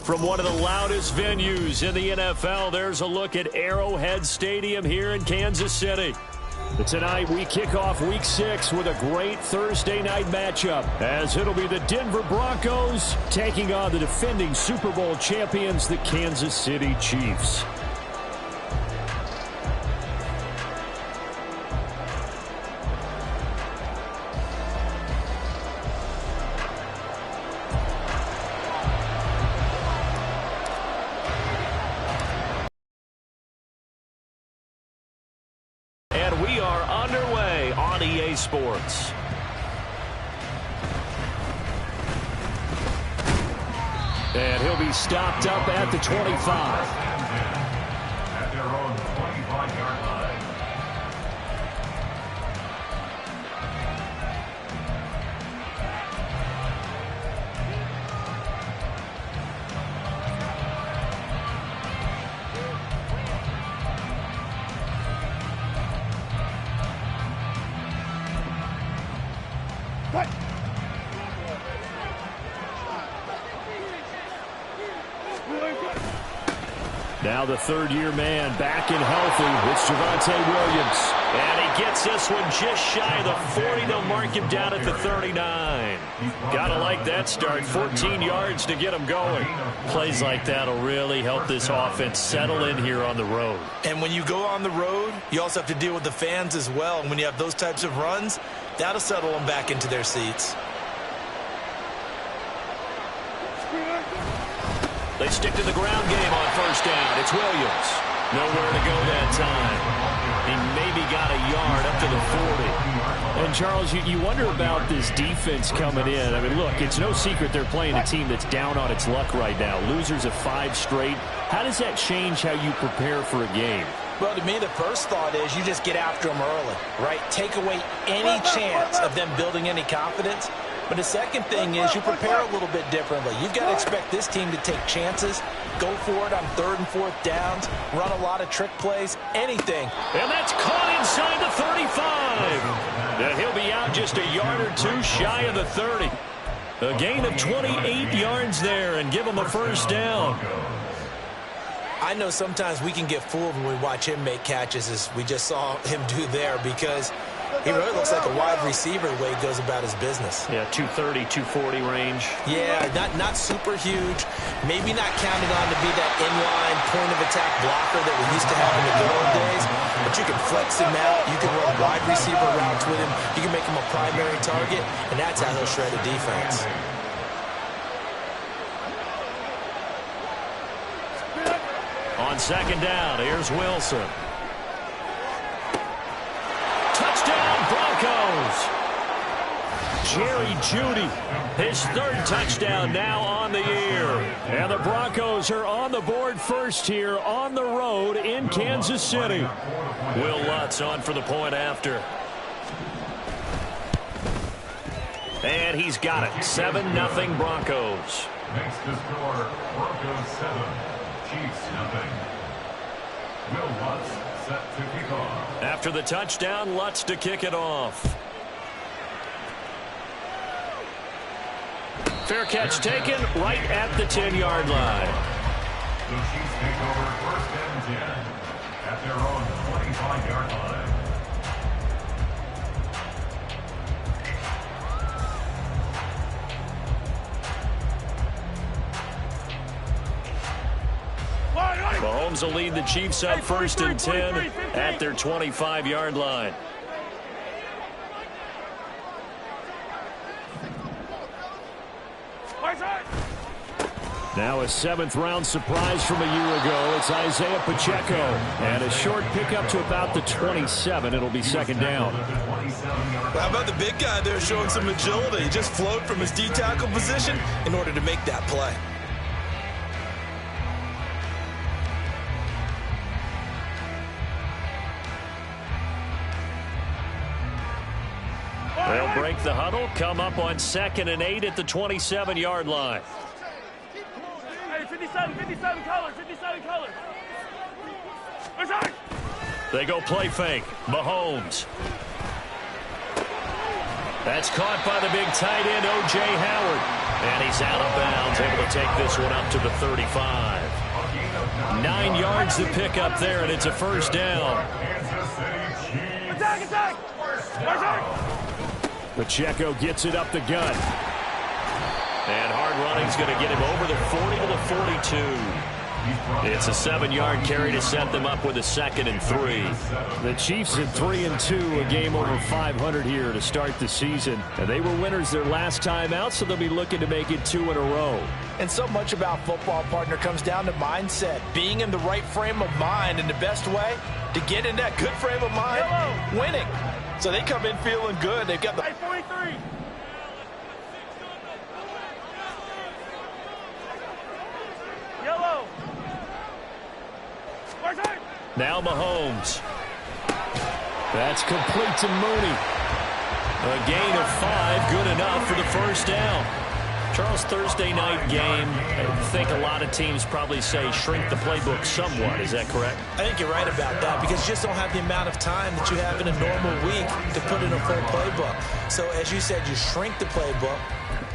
From one of the loudest venues in the NFL, there's a look at Arrowhead Stadium here in Kansas City. Tonight, we kick off Week 6 with a great Thursday night matchup, as it'll be the Denver Broncos taking on the defending Super Bowl champions, the Kansas City Chiefs. Sports. And he'll be stopped up at the 25. At their own 25-yard line. Now the third-year man back and healthy. It's Javonte Williams. And he gets this one just shy of the 40. They'll mark him down at the 39. Gotta like that start. 14 yards to get him going. Plays like that will really help this offense settle in here on the road. And when you go on the road, you also have to deal with the fans as well. And when you have those types of runs, that'll settle them back into their seats. They stick to the ground game on first down. It's Williams. Nowhere to go that time. He maybe got a yard up to the 40. And, Charles, you wonder about this defense coming in. I mean, look, it's no secret they're playing a team that's down on its luck right now. Losers of 5 straight. How does that change how you prepare for a game? Well, to me, the first thought is you just get after them early, right? Take away any chance of them building any confidence. But the second thing is you prepare a little bit differently. You've got to expect this team to take chances, go for it on 3rd and 4th downs, run a lot of trick plays, anything. And that's caught inside the 35. And he'll be out just a yard or two shy of the 30. A gain of 28 yards there and give him a first down. I know sometimes we can get fooled when we watch him make catches, as we just saw him do there, because he really looks like a wide receiver the way he goes about his business. Yeah, 230, 240 range. Yeah, not super huge. Maybe not counted on to be that inline point-of-attack blocker that we used to have in the good old days. But you can flex him out. You can run wide receiver routes with him. You can make him a primary target, and that's how he'll shred a defense. On second down, here's Wilson. Touchdown, Broncos. Jerry Jeudy, his 3rd touchdown now on the year. And the Broncos are on the board first here on the road in Kansas City. Will Lutz on for the point after. And he's got it. 7-0 Broncos. Makes the score Broncos 7, Chiefs 0. Will Lutz set to kick off. After the touchdown, Lutz to kick it off. Fair catch taken right at the 10-yard line. The Chiefs take over 1st and 10 at their own 25-yard line. Mahomes will lead the Chiefs up 1st and 10 at their 25-yard line. Now a 7th-round surprise from a year ago. It's Isaiah Pacheco. And a short pickup to about the 27. It'll be 2nd down. How about the big guy there showing some agility? He just flowed from his D-tackle position in order to make that play. They'll break the huddle, come up on 2nd and 8 at the 27-yard line. Hey, 57 colors. They go play fake. Mahomes. That's caught by the big tight end, O.J. Howard. And he's out of bounds, able to take this one up to the 35. 9 yards to pick up there, and it's a first down. Attack, attack! Pacheco gets it up the gut. And hard running's going to get him over the 40 to the 42. It's a 7-yard carry to set them up with a 2nd and 3. The Chiefs at 3-2, a game over 500 here to start the season. And they were winners their last time out, so they'll be looking to make it 2 in a row. And so much about football, partner, comes down to mindset. Being in the right frame of mind, and the best way to get in that good frame of mind, winning. So they come in feeling good. They've got the 43. Yellow. Now Mahomes. That's complete to Mooney. A gain of 5, good enough for the first down. Charles, Thursday night game, I think a lot of teams probably say shrink the playbook somewhat. Is that correct? I think you're right about that because you just don't have the amount of time that you have in a normal week to put in a full playbook. So as you said, you shrink the playbook,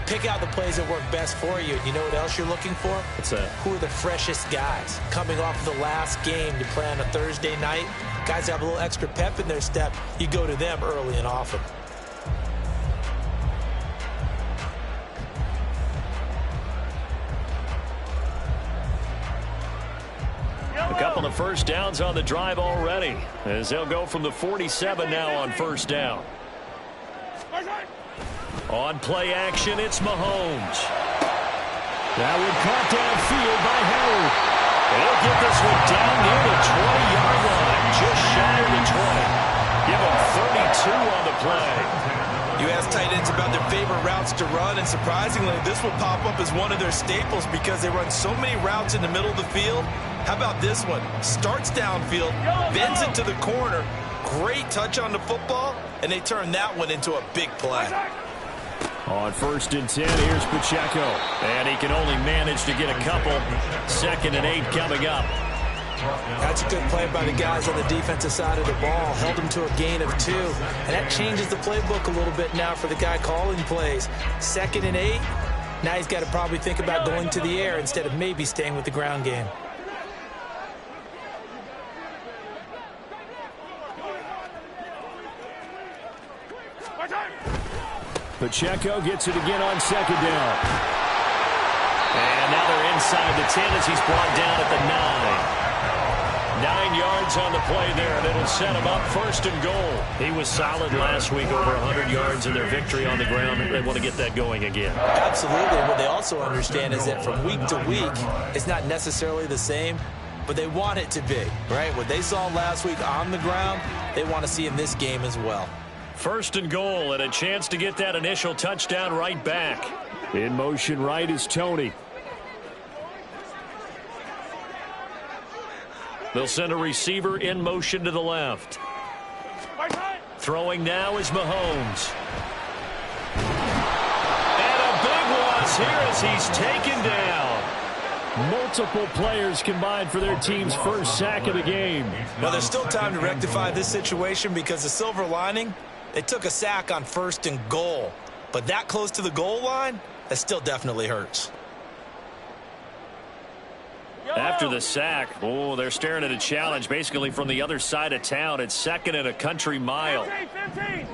pick out the plays that work best for you. You know what else you're looking for? What's that? Who are the freshest guys coming off of the last game to play on a Thursday night? Guys have a little extra pep in their step. You go to them early and often. A couple of first downs on the drive already, as they'll go from the 47 now on first down. On play action, it's Mahomes. That one caught downfield by Howard. He'll get this one down near the 20-yard line, just shy of the 20. Give him 32 on the play. You ask tight ends about their favorite routes to run, and surprisingly, this will pop up as one of their staples because they run so many routes in the middle of the field. How about this one? Starts downfield, bends it to the corner. Great touch on the football, and they turn that one into a big play. On 1st and 10, here's Pacheco. And he can only manage to get a couple. 2nd and 8 coming up. That's a good play by the guys on the defensive side of the ball. Held them to a gain of 2. And that changes the playbook a little bit now for the guy calling plays. 2nd and 8. Now he's got to probably think about going to the air instead of maybe staying with the ground game. Pacheco gets it again on 2nd down. And now they're inside the 10 as he's brought down at the 9. 9 yards on the play there, and it'll set him up 1st and goal. He was solid last week, over 100 yards in their victory on the ground. They want to get that going again. Absolutely. What they also understand is that from week to week, it's not necessarily the same, but they want it to be, right? What they saw last week on the ground, they want to see in this game as well. 1st and goal, and a chance to get that initial touchdown right back. In motion right is Tony. They'll send a receiver in motion to the left. Throwing now is Mahomes. And a big loss here as he's taken down. Multiple players combined for their team's first sack of the game. Well, there's still time to rectify this situation because the silver lining, they took a sack on 1st and goal. But that close to the goal line, that still definitely hurts. After the sack, they're staring at a challenge basically from the other side of town. It's 2nd and a country mile. 15.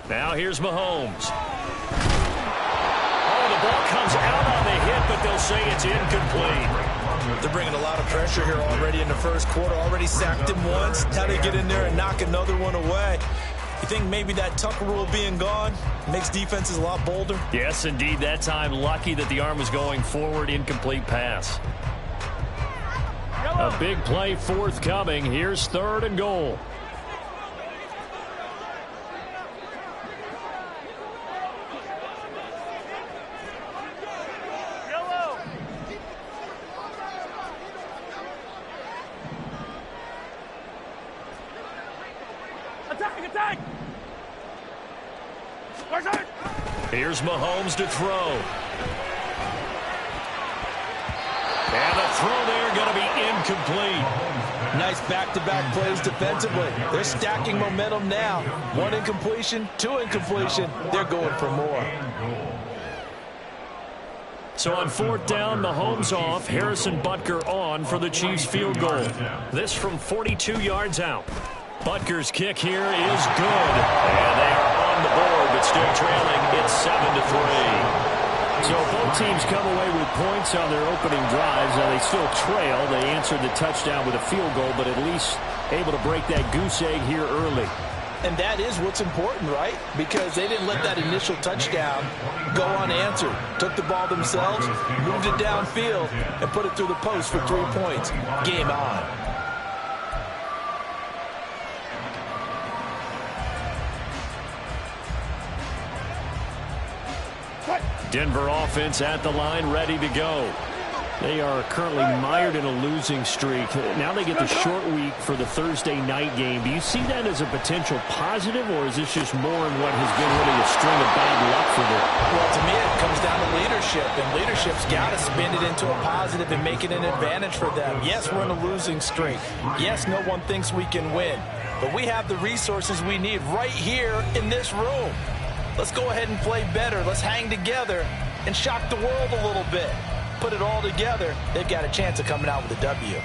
Now here's Mahomes. Oh, the ball comes out on the hit, but they'll say it's incomplete. They're bringing a lot of pressure here already in the 1st quarter. Already sacked him once. Now they get in there and knock another one away. You think maybe that Tucker rule being gone makes defenses a lot bolder? Yes, indeed. That time, lucky that the arm was going forward. Incomplete pass. A big play forthcoming. Here's 3rd and goal. Attack! Here's Mahomes to throw. And the throw there going to be incomplete. Nice back-to-back plays defensively. They're stacking momentum now. 1 incompletion, 2 incompletion. They're going for more. So on 4th down, Mahomes off, Harrison Butker on for the Chiefs field goal. This from 42 yards out. Butker's kick here is good. And they are on the board, but still trailing. It's 7-3. So both teams come away with points on their opening drives. Now they still trail. They answered the touchdown with a field goal, but at least able to break that goose egg here early. And that is what's important, right? Because they didn't let that initial touchdown go unanswered. Took the ball themselves, moved it downfield, and put it through the post for 3 points. Game on. Denver offense at the line, ready to go. They are currently mired in a losing streak. Now they get the short week for the Thursday night game. Do you see that as a potential positive, or is this just more in what has been really a string of bad luck for them? Well, to me, it comes down to leadership, and leadership's got to spin it into a positive and make it an advantage for them. Yes, we're in a losing streak. Yes, no one thinks we can win, but we have the resources we need right here in this room. Let's go ahead and play better. Let's hang together and shock the world a little bit. Put it all together, they've got a chance of coming out with a W.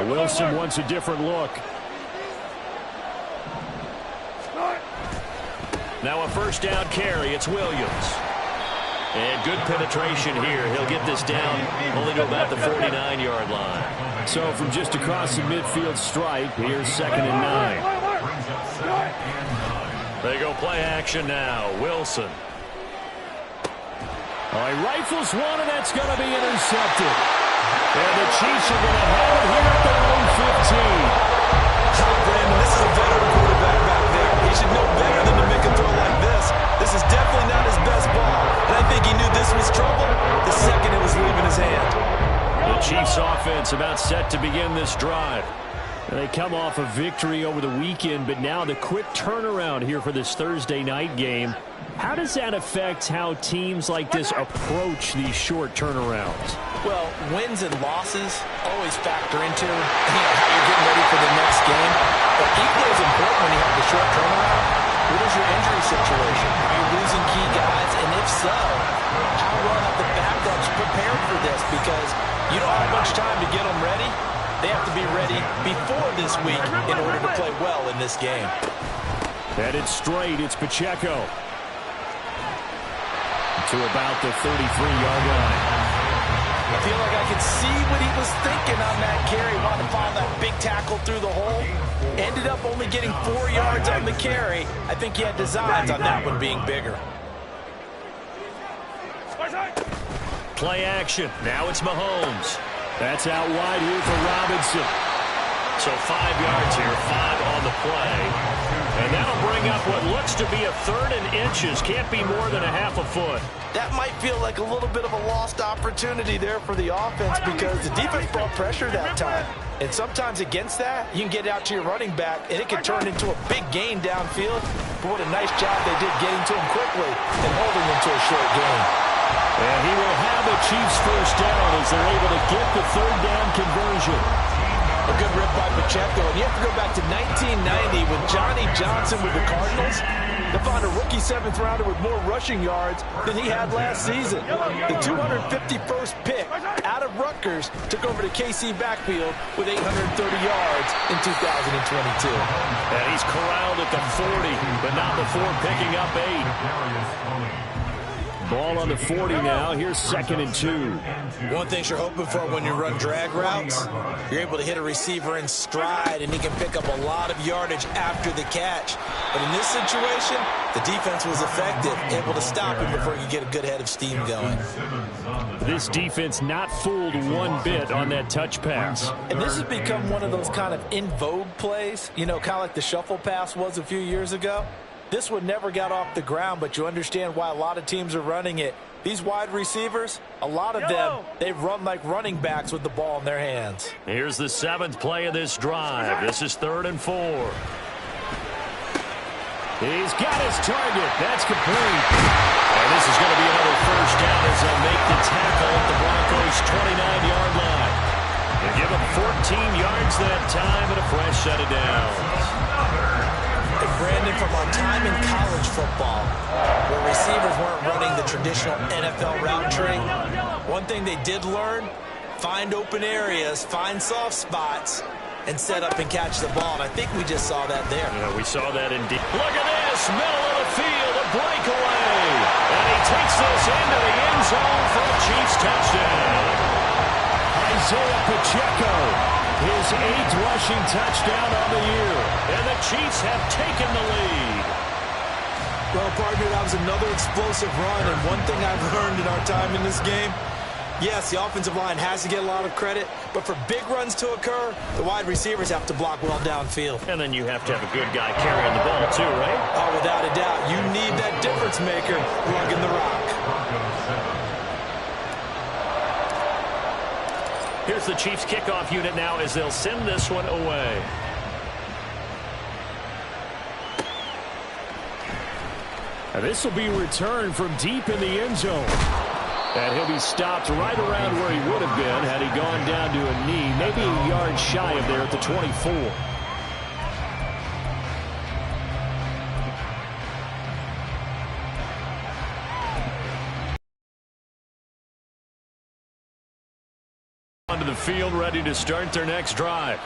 Wilson wants a different look. Now a first down carry. It's Williams. And good penetration here. He'll get this down only to about the 49-yard line. So from just across the midfield stripe, here's 2nd and 9. They go play action now. Wilson. Oh, he rifles one, and that's going to be intercepted. And the Chiefs are going to have it here at their own 15. Brandon, this is a veteran quarterback back there. He should know better than to make a throw like this. This is definitely not his best ball. And I think he knew this was trouble the second it was leaving his hand. The Chiefs offense about set to begin this drive. They come off a victory over the weekend, but now the quick turnaround here for this Thursday night game. How does that affect how teams like this approach these short turnarounds? Well, wins and losses always factor into how you're getting ready for the next game. But equally as important when you have the short turnaround, what is your injury situation? Are you losing key guys? And if so, how well have the backups prepared for this? Because you don't have much time to get them ready. They have to be ready before this week in order to play well in this game. Headed straight, it's Pacheco. To about the 33-yard line. I feel like I could see what he was thinking on that carry. Wanted to follow that big tackle through the hole. Ended up only getting 4 yards on the carry. I think he had designs on that one being bigger. Play action. Now it's Mahomes. That's out wide here for Robinson. So 5 yards here, 5 on the play. And that'll bring up what looks to be a 3rd and inches. Can't be more than a half a foot. That might feel like a little bit of a lost opportunity there for the offense because the defense brought pressure that time. And sometimes against that, you can get out to your running back, and it can turn into a big gain downfield. But what a nice job they did getting to him quickly and holding him to a short gain. And he will have the Chiefs first down as they're able to get the 3rd down conversion. A good rip by Pacheco. And you have to go back to 1990 with Johnny Johnson with the Cardinals to find a rookie 7th rounder with more rushing yards than he had last season. The 251st pick out of Rutgers took over the KC backfield with 830 yards in 2022. And he's corralled at the 40, but not before picking up 8. Ball on the 40 now. Here's 2nd and 2. One thing you're hoping for when you run drag routes, you're able to hit a receiver in stride, and he can pick up a lot of yardage after the catch. But in this situation, the defense was effective, able to stop him before he could get a good head of steam going. This defense not fooled one bit on that touch pass. And this has become one of those kind of in vogue plays, you know, kind of like the shuffle pass was a few years ago. This one never got off the ground, but you understand why a lot of teams are running it. These wide receivers, a lot of them, they run like running backs with the ball in their hands. Here's the 7th play of this drive. This is 3rd and 4. He's got his target. That's complete. And this is going to be another first down as they'll make the tackle at the Broncos' 29-yard line. They give him 14 yards that time and a fresh set of downs. Hey, Brandon, from our time in college football, where receivers weren't running the traditional NFL route tree, one thing they did learn, find open areas, find soft spots, and set up and catch the ball. And I think we just saw that there. Yeah, we saw that indeed. Look at this, middle of the field, a breakaway. And he takes this into the end zone for a Chiefs touchdown. Isaiah Pacheco, his 8th rushing touchdown on the year. And the Chiefs have taken the lead. Well, partner, that was another explosive run. And one thing I've learned in our time in this game, yes, the offensive line has to get a lot of credit, but for big runs to occur, the wide receivers have to block well downfield. And then you have to have a good guy carrying the ball too, right? Oh, without a doubt. You need that difference maker lugging the rock. Here's the Chiefs kickoff unit now as they'll send this one away. And this will be returned from deep in the end zone. And he'll be stopped right around where he would have been had he gone down to a knee, maybe a yard shy of there at the 24. Onto the field, ready to start their next drive.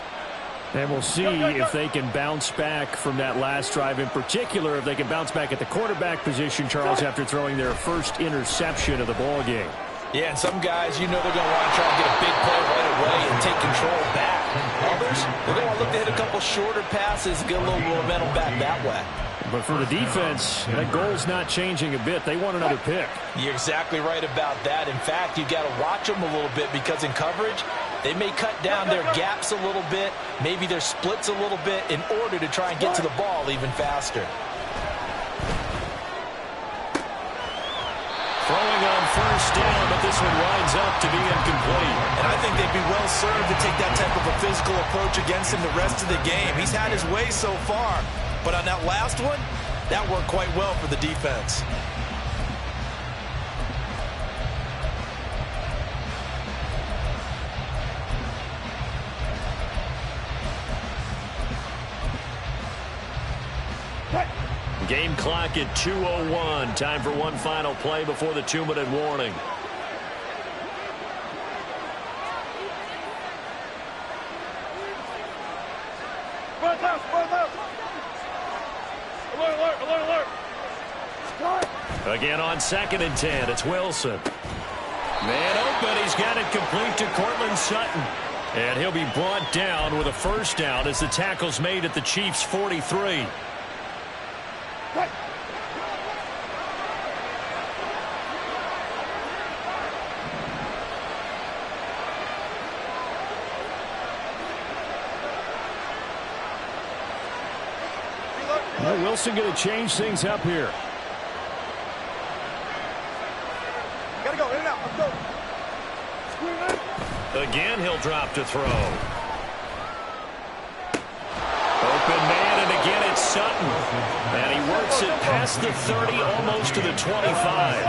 And we'll see if they can bounce back from that last drive. In particular, if they can bounce back at the quarterback position, Charles, after throwing their first interception of the ball game. Yeah, and some guys, you know they're going to want to try and get a big play right away and take control back. Others, they're going to look to hit a couple shorter passes, get a little momentum back that way. But for the defense, that goal's not changing a bit. They want another pick. You're exactly right about that. In fact, you've got to watch them a little bit because in coverage, they may cut down their gaps a little bit, maybe their splits a little bit in order to try and get to the ball even faster. Throwing on first down, but this one winds up to be incomplete. And I think they'd be well served to take that type of a physical approach against him the rest of the game. He's had his way so far, but on that last one, that worked quite well for the defense. Game clock at 2:01. Time for one final play before the 2-minute warning. Again on 2nd and 10. It's Wilson. Man open. He's got it complete to Cortland Sutton. And he'll be brought down with a first down as the tackle's made at the Chiefs' 43. Wilson going to change things up here. Gotta go, in and out, let's go. Again, he'll drop to throw. Open man, and again it's Sutton. And he works it past the 30, almost to the 25.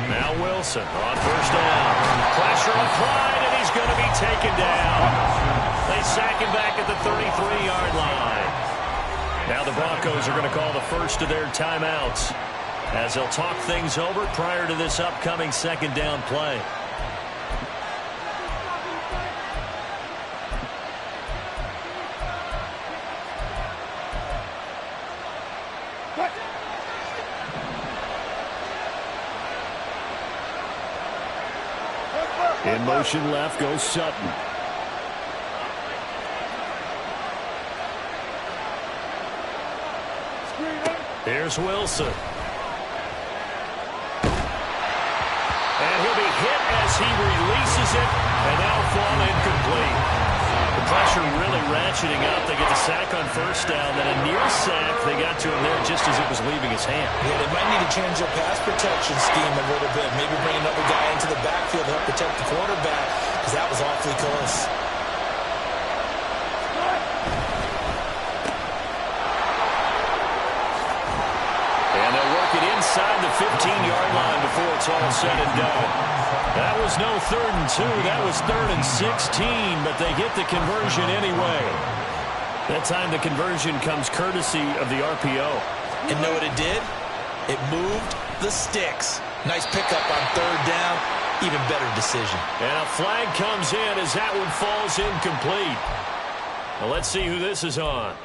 Now Wilson on first down. Pressure applied, and he's going to be taken down. They sack him back at the 33-yard line. Now the Broncos are going to call the first of their timeouts as they'll talk things over prior to this upcoming second down play. In motion left goes Sutton. Here's Wilson. And he'll be hit as he releases it, and that'll fall incomplete. The pressure really ratcheting up. They get the sack on first down, then a near sack. They got to him there just as it was leaving his hand. Yeah, they might need to change their pass protection scheme a little bit. Maybe bring another guy into the backfield to help protect the quarterback, because that was awfully close. it's all said and done. That was no 3rd and 2. That was 3rd and 16, but they get the conversion anyway. That time the conversion comes courtesy of the RPO. And know what it did? It moved the sticks. Nice pickup on 3rd down. Even better decision. And a flag comes in as that one falls incomplete. Well, let's see who this is on.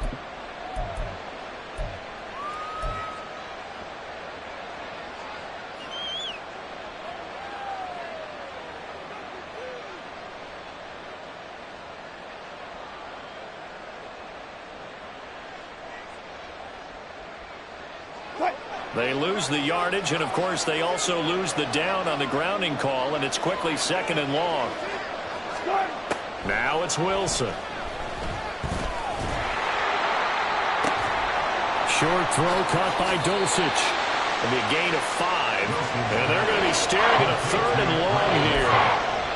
They lose the yardage, and, of course, they also lose the down on the grounding call, and it's quickly 2nd and long. Now it's Wilson. Short throw caught by Dulcich. It'll be a gain of 5, and they're going to be staring at a 3rd and long here.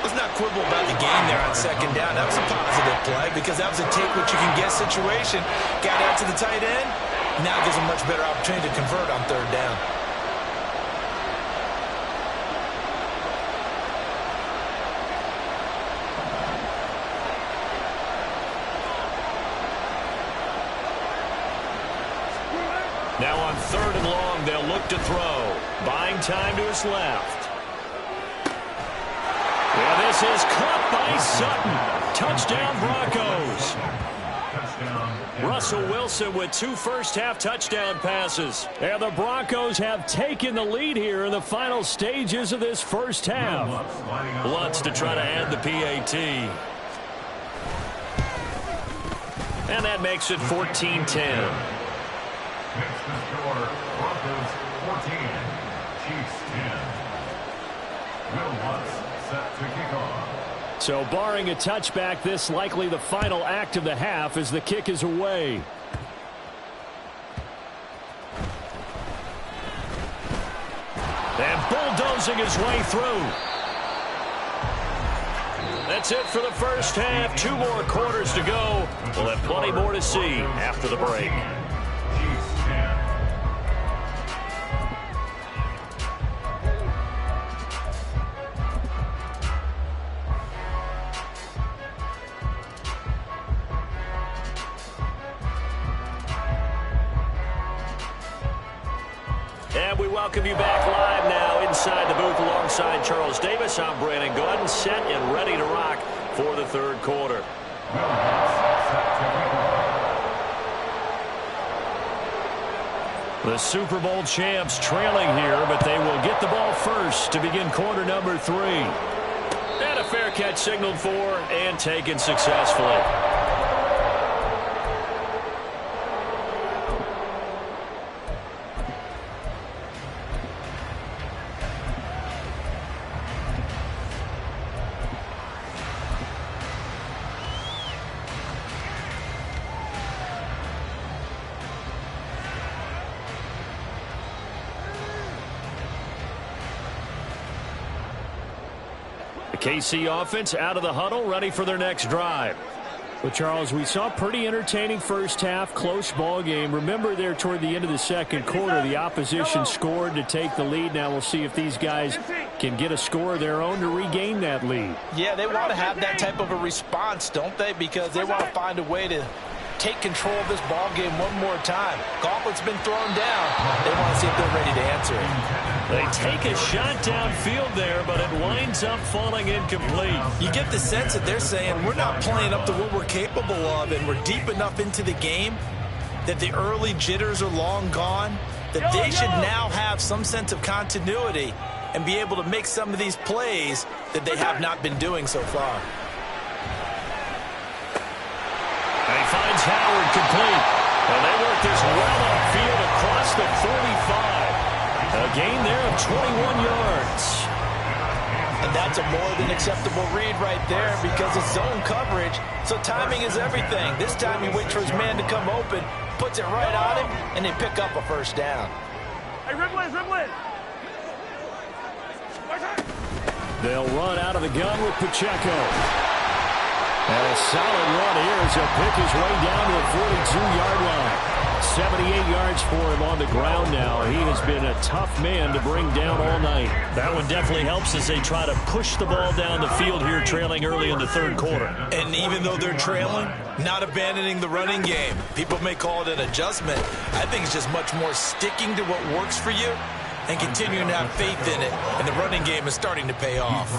Let's not quibble about the gain there on 2nd down. That was a positive play because that was a take-what-you-can-get situation. Got out to the tight end. Now gives a much better opportunity to convert on 3rd down. Now on 3rd and long, they'll look to throw. Buying time to his left. Yeah, this is caught by Sutton. Touchdown, Broncos. Russell Wilson with 2 first-half touchdown passes. And the Broncos have taken the lead here in the final stages of this first half. Lutz to try to add the PAT. And that makes it 14-10. Next to score, Broncos 14, Chiefs 10. Will Lutz set to kick off. So barring a touchback, this likely the final act of the half as the kick is away. And bulldozing his way through. That's it for the first half. 2 more quarters to go. We'll have plenty more to see after the break. Chiefs 10. And we welcome you back live now inside the booth alongside Charles Davis. I'm Brandon Gordon, set and ready to rock for the 3rd quarter. The Super Bowl champs trailing here, but they will get the ball first to begin quarter number 3. And a fair catch signaled for and taken successfully. KC offense out of the huddle, ready for their next drive. Well, Charles, we saw pretty entertaining first half, close ball game. Remember there toward the end of the 2nd quarter, the opposition scored to take the lead. Now we'll see if these guys can get a score of their own to regain that lead. Yeah, they want to have that type of a response, don't they? Because they want to find a way to take control of this ball game one more time. Gauntlet's been thrown down. They want to see if they're ready to answer it. They take a shot downfield there, but it winds up falling incomplete. You get the sense that they're saying we're not playing up to what we're capable of, and we're deep enough into the game that the early jitters are long gone, that they should now have some sense of continuity and be able to make some of these plays that they have not been doing so far. And he finds Howard complete. And they work this well upfield across the 45. A gain there of 21 yards. And that's a more than acceptable read right there because it's zone coverage, so timing is everything. This time he waits for his man to come open, puts it right on him, and they pick up a first down. Hey, Ripley. They'll run out of the gun with Pacheco. And a solid run here as he'll pick his way down to the 42-yard line. 78 yards for him on the ground now. He has been a tough man to bring down all night. That one definitely helps as they try to push the ball down the field here, trailing early in the third quarter. And even though they're trailing, not abandoning the running game. People may call it an adjustment. I think it's just much more sticking to what works for you and continuing to have faith in it. And the running game is starting to pay off.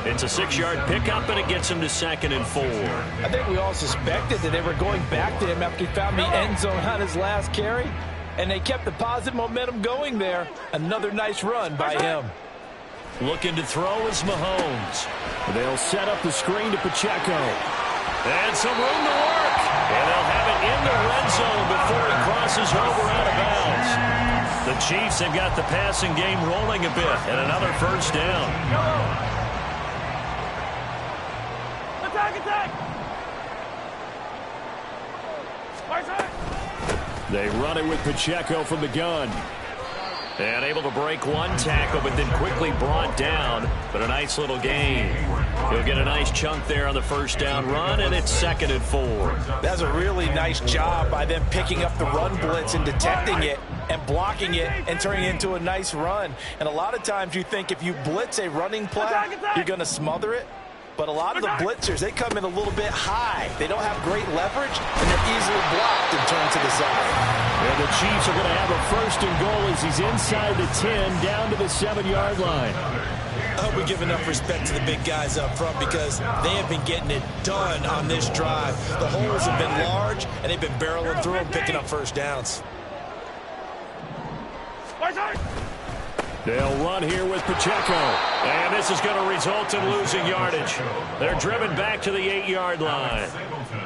It's a 6-yard pickup, and it gets him to 2nd and 4. I think we all suspected that they were going back to him after he found the end zone on his last carry. And they kept the positive momentum going there. Another nice run by him. Looking to throw is Mahomes. They'll set up the screen to Pacheco. And some room to work. And they'll have it in the red zone before he crosses over out of bounds. The Chiefs have got the passing game rolling a bit, and another first down. Attack, attack! They run it with Pacheco from the gun. And able to break one tackle, but then quickly brought down. But a nice little gain. He'll get a nice chunk there on the first down run, and it's 2nd and 4. That's a really nice job by them picking up the run blitz and detecting it and blocking it and turning it into a nice run. And a lot of times you think if you blitz a running play, you're going to smother it. But a lot of the blitzers, they come in a little bit high. They don't have great leverage, and they're easily blocked and turned to the side. And the Chiefs are going to have a 1st and goal as he's inside the 10, down to the 7-yard line. I hope we give enough respect to the big guys up front because they have been getting it done on this drive. The holes have been large, and they've been barreling through them, picking up first downs. They'll run here with Pacheco. And this is going to result in losing yardage. They're driven back to the 8-yard line.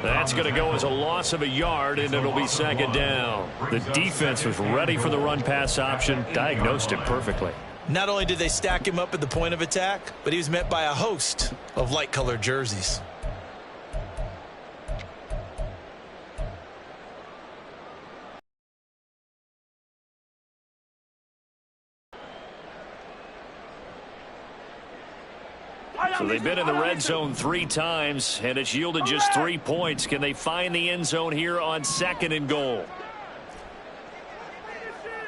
That's going to go as a loss of a yard, and it'll be 2nd down. The defense was ready for the run-pass option, diagnosed it perfectly. Not only did they stack him up at the point of attack, but he was met by a host of light-colored jerseys. So they've been in the red zone 3 times, and it's yielded just 3 points. Can they find the end zone here on 2nd and goal?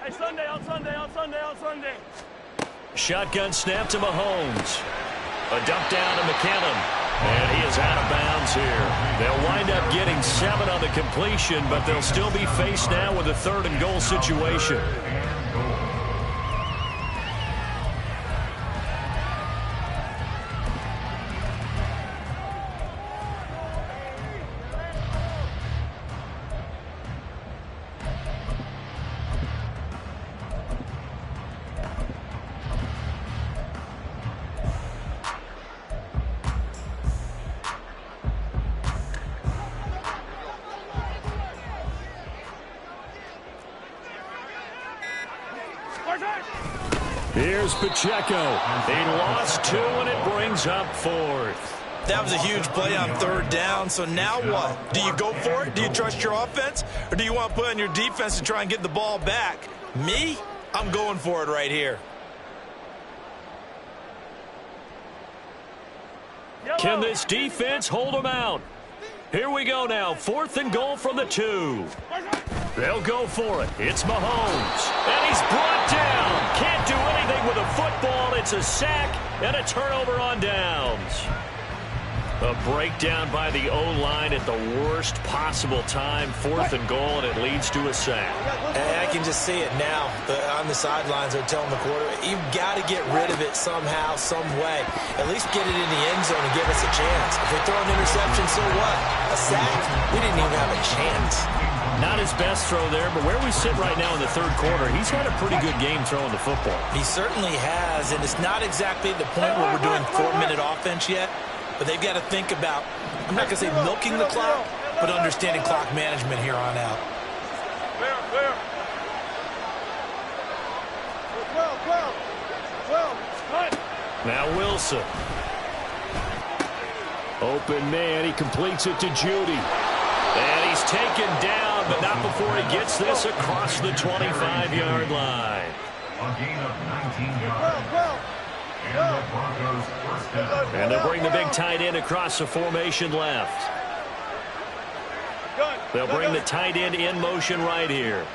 Hey, Sunday, on Sunday, on Sunday, on Sunday. Shotgun snap to Mahomes. A dump down to McKinnon. And he is out of bounds here. They'll wind up getting 7 on the completion, but they'll still be faced now with a 3rd and goal situation. Here's Pacheco. They lost 2, and it brings up 4th. That was a huge play on 3rd down, so now what? Do you go for it? Do you trust your offense? Or do you want to put on your defense to try and get the ball back? Me? I'm going for it right here. Can this defense hold them out? Here we go now. 4th and goal from the 2. They'll go for it. It's Mahomes. And he's brought down. Can't do anything with a football. It's a sack and a turnover on downs. A breakdown by the O-line at the worst possible time. 4th and goal, and it leads to a sack. And I can just see it now. On the sidelines, they're telling the quarterback, you've got to get rid of it somehow, some way. At least get it in the end zone and give us a chance. If they throw an interception, so what? A sack? We didn't even have a chance. Not his best throw there, but where we sit right now in the 3rd quarter, he's had a pretty good game throwing the football. He certainly has, and it's not exactly the point where we're doing 4-minute offense yet, but they've got to think about, I'm not going to say milking the clock, but understanding clock management here on out. Clear. 12. Now Wilson. Open man, he completes it to Judy. And he's taken down, but not before he gets this across the 25-yard line. A gain of 19 yards. And the Broncos first down. And they'll bring the big tight end across the formation left. Good. They'll bring the tight end in motion right here.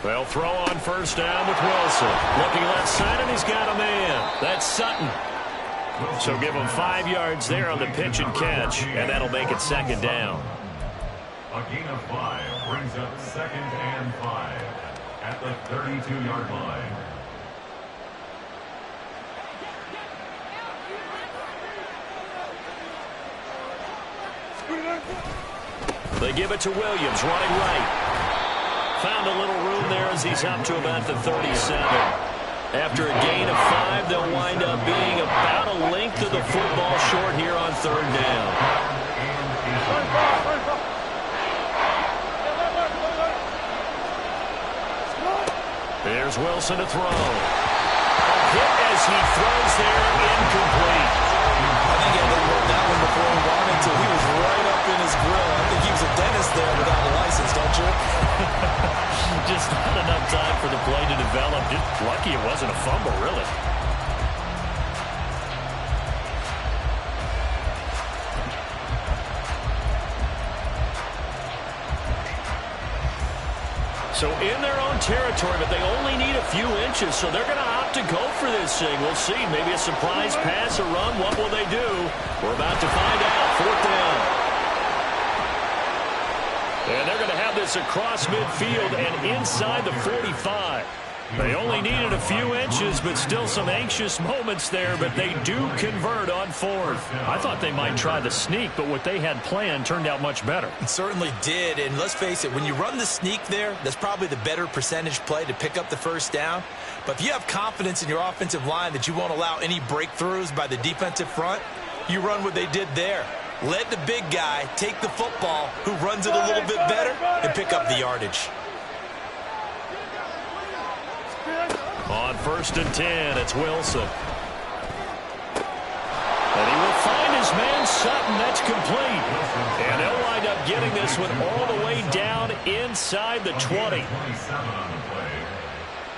They'll throw on first down with Wilson. Looking left side, and he's got a man. That's Sutton. So give him 5 yards there on the pitch and catch, and that'll make it second down. A gain of 5 brings up 2nd and 5 at the 32-yard line. They give it to Williams, running right. Found a little room there as he's up to about the 37. After a gain of 5, they'll wind up being about a length of the football short here on third down. There's Wilson to throw. A hit as he throws there, incomplete. I think he had to work that one before he wanted to. He was right up in his grill. I think he was a dentist there without a license, don't you? Just not enough time for the play to develop. Just lucky it wasn't a fumble, really. So in their own territory, but they only need a few inches, so they're going to opt to go for this thing. We'll see. Maybe a surprise pass or run. What will they do? We're about to find out. Fourth down. And they're going to have this across midfield and inside the 45. They only needed a few inches, but still some anxious moments there, but they do convert on fourth. I thought they might try the sneak, but what they had planned turned out much better. It certainly did, and let's face it, when you run the sneak there, that's probably the better percentage play to pick up the first down. But if you have confidence in your offensive line that you won't allow any breakthroughs by the defensive front, you run what they did there. Let the big guy take the football, who runs it a little bit better, and pick up the yardage. On 1st and 10, it's Wilson. And he will find his man Sutton. That's complete. And they'll wind up getting this one all the way down inside the 20.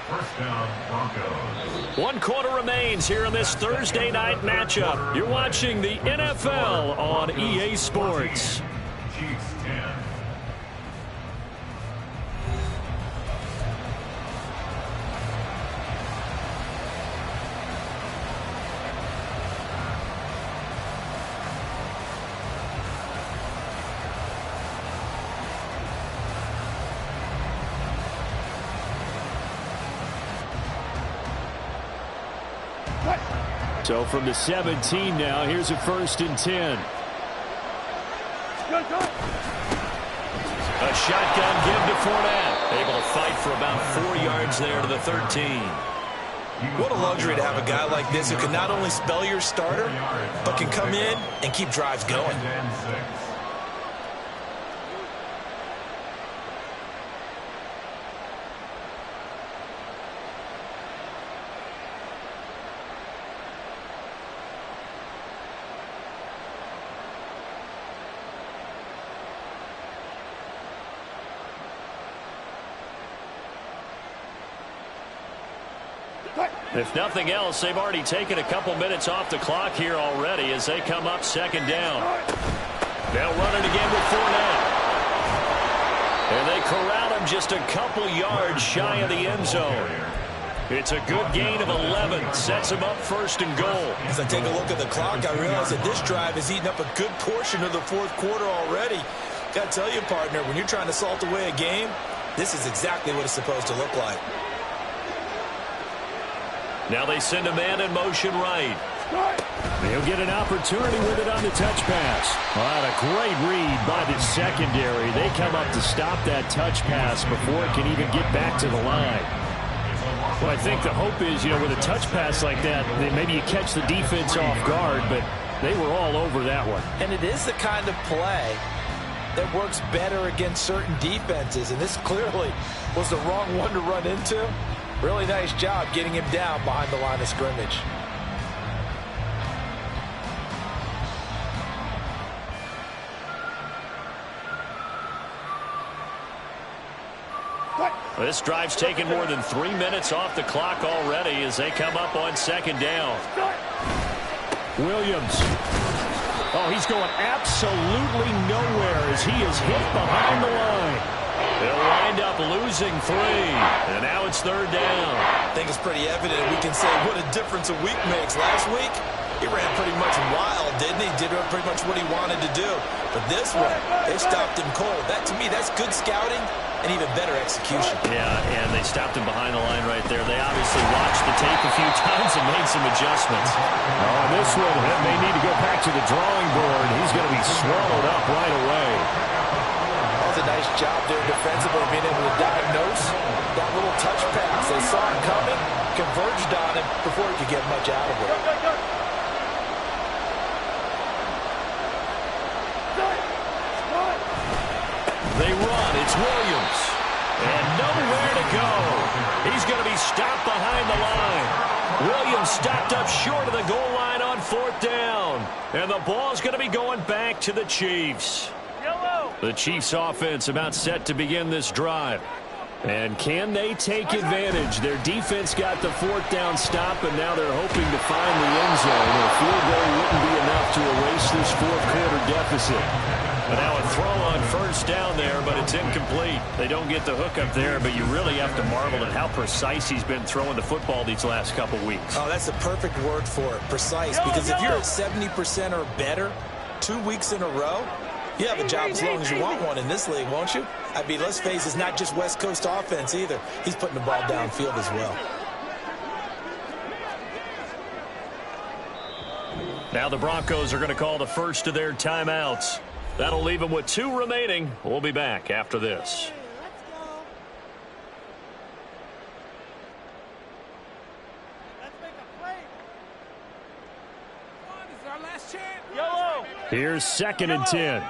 First down, Broncos. 1 quarter remains here in this Thursday night matchup. You're watching the NFL on EA Sports. Chiefs 10. So from the 17 now, here's a 1st and 10. A shotgun give to Fournette. Able to fight for about 4 yards there to the 13. What a luxury to have a guy like this who can not only spell your starter, but can come in and keep drives going. If nothing else, they've already taken a couple minutes off the clock here already as they come up 2nd down. They'll run it again with Fournette. And they corral him just a couple yards shy of the end zone. It's a good gain of 11. Sets him up 1st and goal. As I take a look at the clock, I realize that this drive has eaten up a good portion of the 4th quarter already. Got to tell you, partner, when you're trying to salt away a game, this is exactly what it's supposed to look like. Now they send a man in motion right. They'll get an opportunity with it on the touch pass. Well, a great read by the secondary. They come up to stop that touch pass before it can even get back to the line. Well, I think the hope is, with a touch pass like that, maybe you catch the defense off guard, but they were all over that one. And it is the kind of play that works better against certain defenses, and this clearly was the wrong one to run into. Really nice job getting him down behind the line of scrimmage. This drive's taken more than 3 minutes off the clock already as they come up on 2nd down. Williams. Oh, he's going absolutely nowhere as he is hit behind the line. They'll wind up losing 3, and now it's 3rd down. I think it's pretty evident we can say what a difference a week makes. Last week, he ran pretty much wild, didn't he? Did pretty much what he wanted to do. But this one, they stopped him cold. That, to me, that's good scouting and even better execution. Yeah, and they stopped him behind the line right there. They obviously watched the tape a few times and made some adjustments. Oh, and this one may need to go back to the drawing board. He's going to be swallowed up right away. That was a nice job there defensively, being able to diagnose that little touch pass. They saw it coming, converged on him before he could get much out of it. They run. It's Williams. And nowhere to go. He's going to be stopped behind the line. Williams stopped up short of the goal line on 4th down. And the ball's going to be going back to the Chiefs. The Chiefs offense about set to begin this drive. And can they take advantage? Their defense got the 4th down stop, and now they're hoping to find the end zone. A field goal wouldn't be enough to erase this 4th quarter deficit. And now a throw on 1st down there, but it's incomplete. They don't get the hook up there, but you really have to marvel at how precise he's been throwing the football these last couple weeks. Oh, that's a perfect word for it, precise. Because if you're at 70% or better 2 weeks in a row, you have a job as long as you want one in this league, won't you? I mean, let's face it, it's not just West Coast offense either. He's putting the ball downfield as well. Now the Broncos are going to call the first of their timeouts. That'll leave them with 2 remaining. We'll be back after this. Here's 2nd and 10.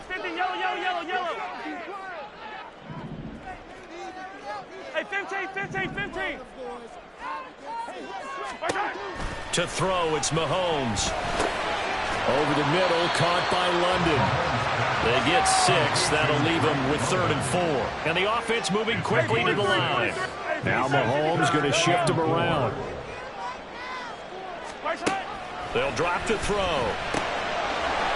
50, yellow. Hey, 15. To throw, it's Mahomes. Over the middle, caught by London. They get 6. That'll leave them with 3rd and 4. And the offense moving quickly to the line. Now Mahomes going to shift him around. They'll drop to throw.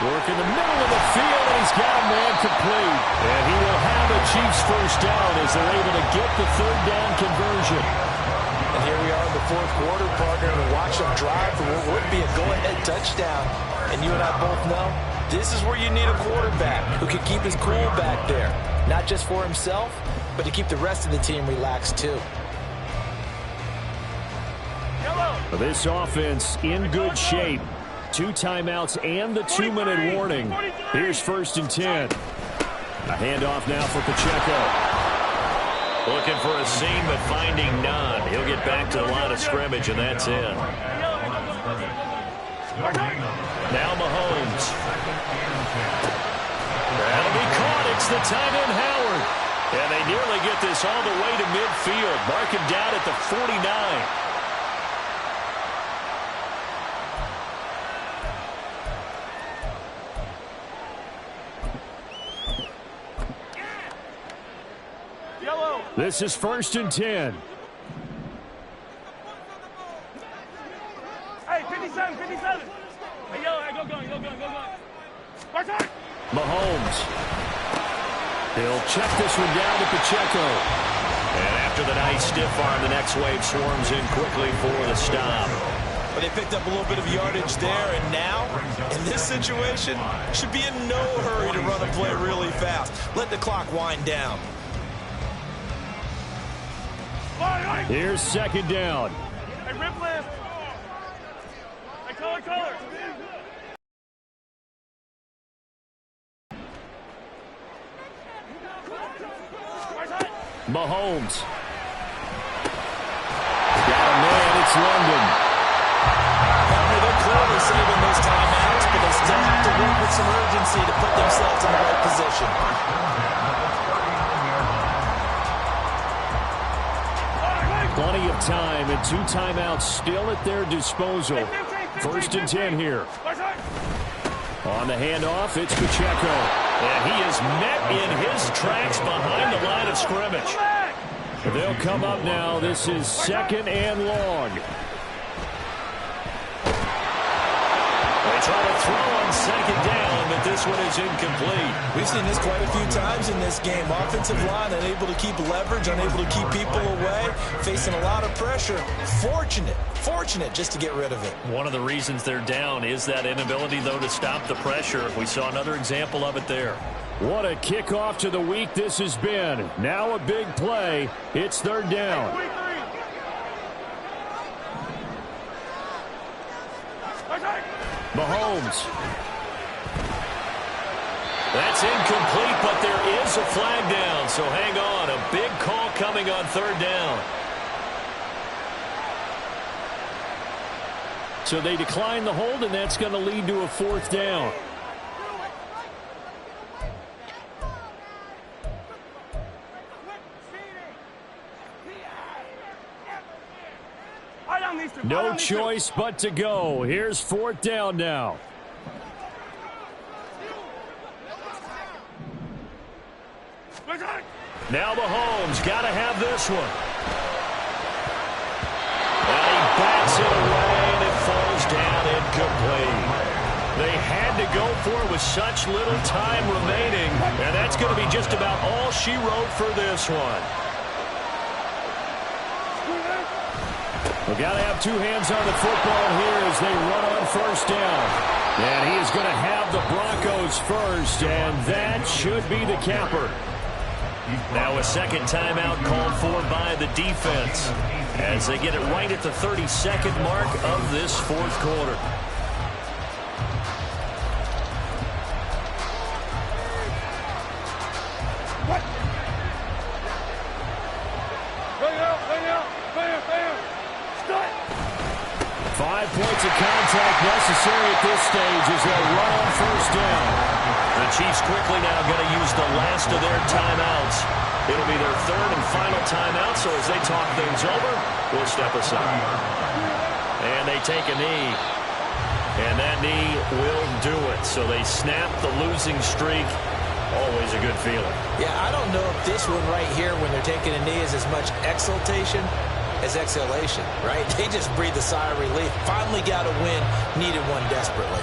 Work in the middle of the field, and he's got a man complete. And he will have a Chiefs 1st down as they're able to get the 3rd down conversion. And here we are in the 4th quarter, partner, and watch them drive for what would be a go-ahead touchdown. And you and I both know this is where you need a quarterback who can keep his cool back there. Not just for himself, but to keep the rest of the team relaxed too. This offense in good shape. 2 timeouts and the 2-minute warning. Here's 1st and 10. A handoff now for Pacheco. Looking for a seam, but finding none. He'll get back to the line of scrimmage, and that's it. Now Mahomes. That'll be caught. It's the tight end, Howard. And they nearly get this all the way to midfield. Mark him down at the 49. This is 1st and 10. Hey, 57. Hey, go going. Mahomes. He'll check this one down to Pacheco. And after the nice stiff arm, the next wave swarms in quickly for the stop. But they picked up a little bit of yardage there, and now, in this situation, should be in no hurry to run a play really fast. Let the clock wind down. Here's 2nd down. Hey, rip lift. Hey, color. Mahomes. Got a man, it's London. They're clearly saving those timeouts, but they still have to work with some urgency to put themselves in the right position. Plenty of time and 2 timeouts still at their disposal. 1st and 10 here. On the handoff, it's Pacheco. And he is met in his tracks behind the line of scrimmage. They'll come up now. This is 2nd and long. They'll try to throw on second down, but this one is incomplete. We've seen this quite a few times in this game. Offensive line unable to keep leverage, unable to keep people away, facing a lot of pressure. Fortunate just to get rid of it. One of the reasons they're down is that inability, though, to stop the pressure. We saw another example of it there. What a kickoff to the week this has been. Now a big play. It's third down. Mahomes. That's incomplete, but there is a flag down, so hang on. A big call coming on third down. So they decline the hold, and that's going to lead to a fourth down. No choice but to go. Here's fourth down now. Now Mahomes got to have this one. And he bats it away, and it falls down incomplete. They had to go for it with such little time remaining, and that's going to be just about all she wrote for this one. We've got to have two hands on the football here as they run on first down. And he is going to have the Broncos first, and that should be the capper. Now a second timeout called for by the defense as they get it right at the 32nd mark of this fourth quarter. Points of contact necessary at this stage as they run on first down. The Chiefs quickly now going to use the last of their timeouts. It'll be their third and final timeout, so as they talk things over, we'll step aside. And they take a knee. And that knee will do it. So they snap the losing streak. Always a good feeling. Yeah, I don't know if this one right here, when they're taking a knee, is as much exultation as exhalation, right? They just breathe a sigh of relief. Finally got a win, needed one desperately.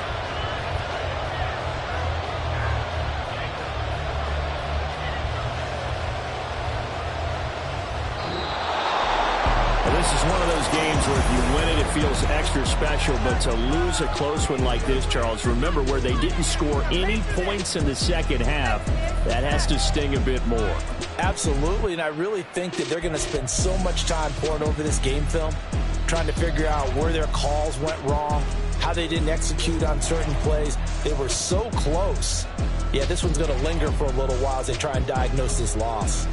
Well, this is one of those games where if you win it, it feels extra special, but to lose a close one like this, Charles, remember where they didn't score any points in the second half, that has to sting a bit more. Absolutely, and I really think that they're going to spend so much time pouring over this game film, trying to figure out where their calls went wrong, how they didn't execute on certain plays. They were so close. Yeah, this one's going to linger for a little while as they try and diagnose this loss.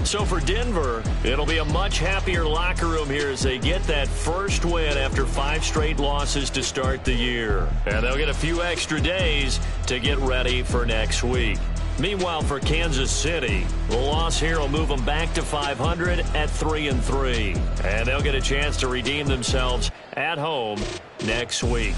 So for Denver, it'll be a much happier locker room here as they get that first win after 5 straight losses to start the year. And they'll get a few extra days to get ready for next week. Meanwhile, for Kansas City, the loss here will move them back to 500 at 3-3. And they'll get a chance to redeem themselves at home next week.